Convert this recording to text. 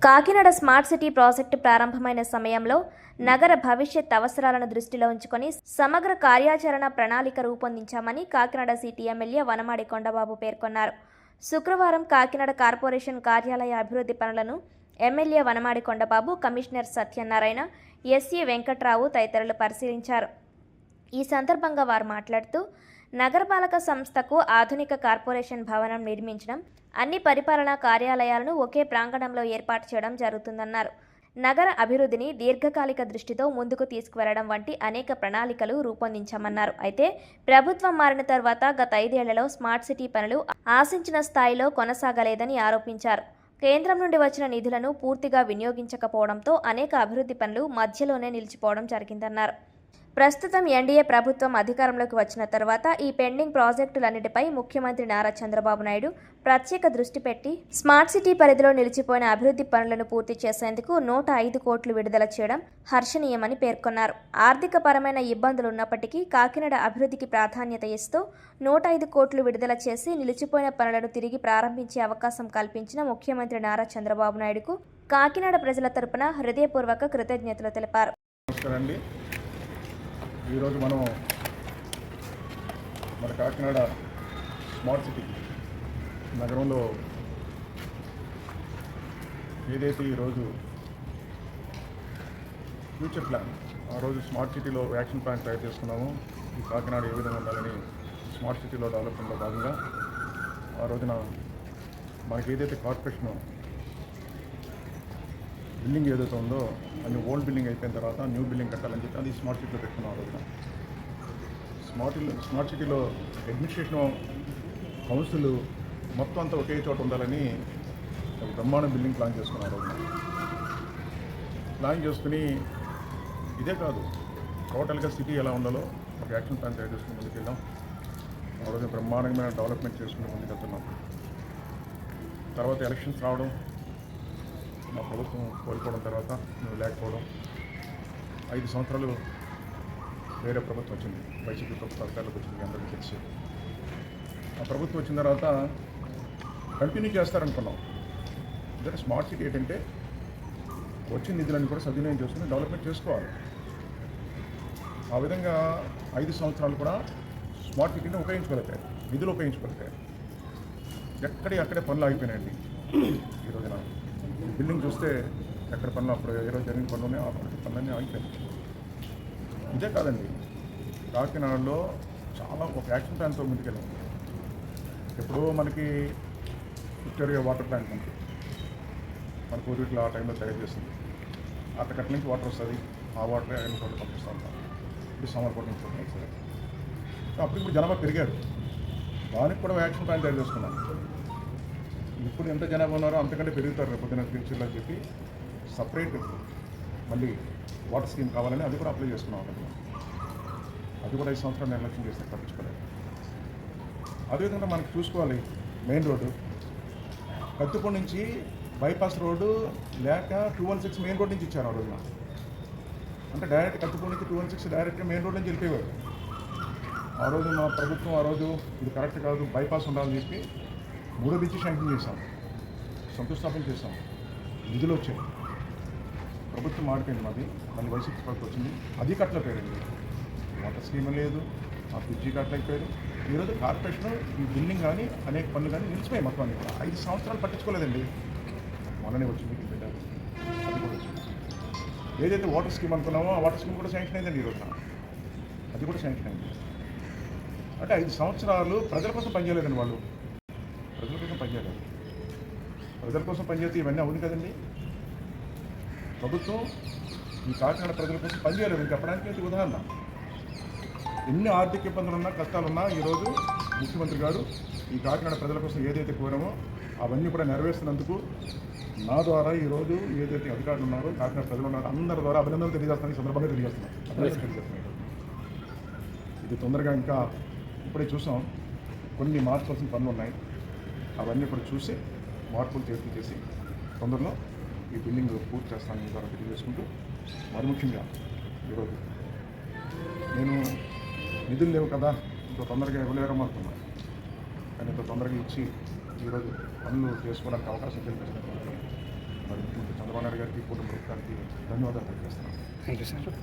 Kakinada smart city project ప్రారంభమైన సమయంలో నగర భవిష్యత్ అవసరాలను దృష్టిలో ఉంచుకొని సమగ్ర కార్యాచరణ ప్రణాళిక రూపొందించామని కాకినాడ సిటీ ఎమ్మెల్యే వనమాడి కొండబాబు పేర్కొన్నారు. శుక్రవారం కాకినాడ కార్పొరేషన్ కార్యాలయ అభివృద్ధి పనులను MLA Vanamadi Kondababu, commissioner Satyanarayana, SA Venkatrao తదితరులు పరిశీలించారు. ఈ సందర్భంగా వారు మాట్లాడుతూ, నగరపాలక సంస్థకు ఆధునిక కార్పొరేషన్ భవనం నిర్మించడం, అన్ని పరిపాలనా కార్యాలయాలను ఒకే ప్రాంగణంలో ఏర్పాటు చేయడం జరుగుతుందన్నారు. నగర అభివృద్ధిని దీర్ఘకాలిక దృష్టితో ముందుకు తీసుకువెళ్లడం వంటి అనేక ప్రణాళికలు రూపొందించామన్నారు. అయితే ప్రభుత్వం మారిన తర్వాత గత 5 ఏళ్లలో స్మార్ట్ సిటీ పనులు ఆశించిన స్థాయిలో కొనసాగలేదని ఆరోపించారు. కేంద్రం నుండి వచ్చిన నిధులను పూర్తిగా వినియోగించకపోవడంతో అనేక అభివృద్ధి పనులు మధ్యలోనే నిలిచిపోవడం జరిగిందన్నారు. ప్రస్తుతం ఎన్డీఏ ప్రభుత్వం అధికారంలోకి వచ్చిన తర్వాత ఈ పెండింగ్ ప్రాజెక్టులన్నిటిపై ముఖ్యమంత్రి నారా చంద్రబాబు నాయుడు ప్రత్యేక దృష్టి పెట్టి స్మార్ట్ సిటీ పరిధిలో నిలిచిపోయిన అభివృద్ధి పనులను పూర్తి చేసేందుకు 105 కోట్లు విడుదల చేయడం హర్షణీయమని పేర్కొన్నారు. ఆర్థిక పరమైన ఇబ్బందులు ఉన్నప్పటికీ కాకినాడ అభివృద్ధికి ప్రాధాన్యత ఇస్తూ 105 కోట్లు విడుదల చేసి నిలిచిపోయిన పనులను తిరిగి ప్రారంభించే అవకాశం కల్పించిన ముఖ్యమంత్రి నారా చంద్రబాబు నాయుడుకు కాకినాడ ప్రజల తరపున హృదయపూర్వక కృతజ్ఞతలు తెలిపారు. ఈరోజు మనం మన కాకినాడ స్మార్ట్ సిటీ నగరంలో ఏదైతే ఈరోజు ఫ్యూచర్ ప్లాన్, ఆ రోజు స్మార్ట్ సిటీలో యాక్షన్ ప్లాన్ తయారు చేసుకున్నాము. ఈ కాకినాడ ఏ విధంగా ఉండాలని స్మార్ట్ సిటీలో డెవలప్మెంట్లో భాగంగా ఆ రోజున మనకి ఏదైతే కార్పొరేషన్ బిల్డింగ్ ఏదైతే ఉందో అది ఓల్డ్ బిల్డింగ్ అయిపోయిన తర్వాత న్యూ బిల్డింగ్ కట్టాలని చెప్పి అది స్మార్ట్ సిటీలో పెట్టుకున్నాం. ఆ రోజున స్మార్ట్ సిటీలో అడ్మినిస్ట్రేషన్ కౌన్సిల్ మొత్తం అంతా ఒకే చోట ఉండాలని ఒక బ్రహ్మాండ బిల్డింగ్ ప్లాన్ చేసుకున్నాం. ఆ రోజున ప్లాన్ చేసుకుని ఇదే కాదు, టోటల్గా సిటీ ఎలా ఉండాలో ఒక యాక్షన్ ప్లాన్ తయారు చేసుకుని ముందుకెళ్ళాం. ఆ రోజున బ్రహ్మాండమైన డెవలప్మెంట్ చేసుకుని ముందుకెళ్తున్నాం. తర్వాత ఎలక్షన్స్ రావడం, మా ప్రభుత్వం కోల్పోవడం, తర్వాత నువ్వు లేకపోవడం, 5 సంవత్సరాలు వేరే ప్రభుత్వం వచ్చింది, వైసీపీ ప్రభుత్వం అధికారులకు వచ్చింది, అందరికీ తెలిసి. ఆ ప్రభుత్వం వచ్చిన తర్వాత కంటిన్యూ చేస్తారనుకున్నాం. ఎందుకంటే స్మార్ట్ సిటీ ఏంటంటే వచ్చిన నిధులన్నీ కూడా సద్వినియోగం చేసుకుని డెవలప్మెంట్ చేసుకోవాలి. ఆ విధంగా 5 సంవత్సరాలు కూడా స్మార్ట్ సిటీని ఉపయోగించుకోలేకపోయారు, నిధులు ఉపయోగించుకోలేకపోయారు. అక్కడే పనులు ఆగిపోయినాయండి. ఈ రోజున బిల్డింగ్ చూస్తే ఎక్కడ పనులు అప్పుడు ఈరోజు జరిగిన పనులు పనులన్నీ ఆగిపోయాయి. ఇదే కాదండి, కాకినాడలో చాలా ఒక యాక్షన్ ప్లాన్తో ముందుకెళ్ళాం. ఎప్పుడో మనకి విక్టోరియా వాటర్ ప్లాంట్ మనకి మన పూర్వీకులు ఆ టైంలో తయారు చేస్తుంది. అట్టకట్ల నుంచి వాటర్ వస్తుంది, ఆ వాటర్ ఐదు చోట్ల పంపిస్తూ ఉంటాం. ఇప్పుడు సోమవారం నుంచి వస్తున్నాయి సరే. అప్పుడు ఇప్పుడు జనాభా పెరిగారు, దానికి కూడా యాక్షన్ ప్లాన్ తయారు చేసుకున్నాం. ఇప్పుడు ఎంత జనాభా ఉన్నారో అంతకంటే పెరుగుతారు రేపు పొద్దున ఫ్యూచర్లో అని చెప్పి సపరేట్ మళ్ళీ వాటర్ స్కీమ్ కావాలని అది కూడా అప్లై చేసుకున్నాం. అది కూడా 5 సంవత్సరాలు నిర్లక్ష్యం చేస్తే తప్పించుకోలేదు. అదేవిధంగా మనకి చూసుకోవాలి, మెయిన్ రోడ్డు కత్తిపూడి నుంచి బైపాస్ రోడ్డు లేక 216 మెయిన్ రోడ్ నుంచి ఇచ్చారు. ఆ రోజున అంటే డైరెక్ట్ కత్తిపూడి నుంచి 216 డైరెక్ట్గా మెయిన్ రోడ్ నుంచి వెళ్ళిపోయేవారు. ఆ రోజు మా ప్రభుత్వం ఆ రోజు ఇది కరెక్ట్ కాదు, బైపాస్ ఉండాలని చెప్పి 3 నుంచి శాంక్షన్ చేశాం, శంకుస్థాపన చేశాం, నిధులు వచ్చాయి. ప్రభుత్వం మారిపోయింది, మాది మళ్ళీ వైసీపీ ప్రభుత్వం వచ్చింది, అది కట్టలేకపోయారండి. వాటర్ స్కీమ్ లేదు, ఆ బ్రిడ్జి కట్టలేకపోయారు. ఈరోజు కార్పొరేషన్ ఈ బిల్డింగ్ కానీ అనేక పనులు కానీ నిలిచిపోయాయి. మొత్తం అన్ని కూడా 5 సంవత్సరాలు పట్టించుకోలేదండి. మొన్ననే వచ్చింది, అది కూడా వచ్చింది. ఏదైతే వాటర్ స్కీమ్ అనుకున్నామో ఆ వాటర్ స్కీమ్ కూడా శాంక్షన్ అయిందండి. ఈరోజు అది కూడా శాంక్షన్ అయింది. అంటే 5 సంవత్సరాలు ప్రజల కోసం పనిచేయలేదండి. వాళ్ళు ప్రజల కోసం పనిచేయలేదు. ప్రజల కోసం పనిచేస్తే ఇవన్నీ అవును కదండి. ప్రభుత్వం ఈ కాకినాడ ప్రజల కోసం పనిచేయలేదు. చెప్పడానికి ఇది ఉదాహరణ. ఎన్ని ఆర్థిక ఇబ్బందులున్నా, కష్టాలున్నా ఈరోజు ముఖ్యమంత్రి గారు ఈ కాకినాడ ప్రజల కోసం ఏదైతే కోరామో అవన్నీ కూడా నెరవేరుస్తున్నందుకు నా ద్వారా ఈరోజు ఏదైతే అధికారులు ఉన్నారో, కాకినాడ ప్రజలు ఉన్నారో అందరి ద్వారా అభినందనలు తెలియజేస్తాను. ఈ సందర్భంగా తెలియజేస్తున్నాను. ఇది తొందరగా ఇంకా ఇప్పుడే చూసాం, కొన్ని మార్చాల్సిన పనులు ఉన్నాయి. అవన్నీ కూడా చూసి మార్పులు చేసి తొందరలో ఈ బిల్డింగ్ పూర్తి చేస్తానని ద్వారా తెలియజేసుకుంటూ, మరి ముఖ్యంగా ఈరోజు నేను నిధులు లేవు కదా ఇంత తొందరగా ఇవ్వలేరనుకున్నాను, కానీ ఇంత తొందరగా ఇచ్చి ఈరోజు పనులు చేసుకోవడానికి అవకాశం కల్పించినటువంటి మరి ముఖ్యమంత్రి చంద్రబాబు నాయుడు గారికి కుటుంబ ప్రభుత్వానికి ధన్యవాదాలు తెలియజేస్తున్నాను. Thank you sir.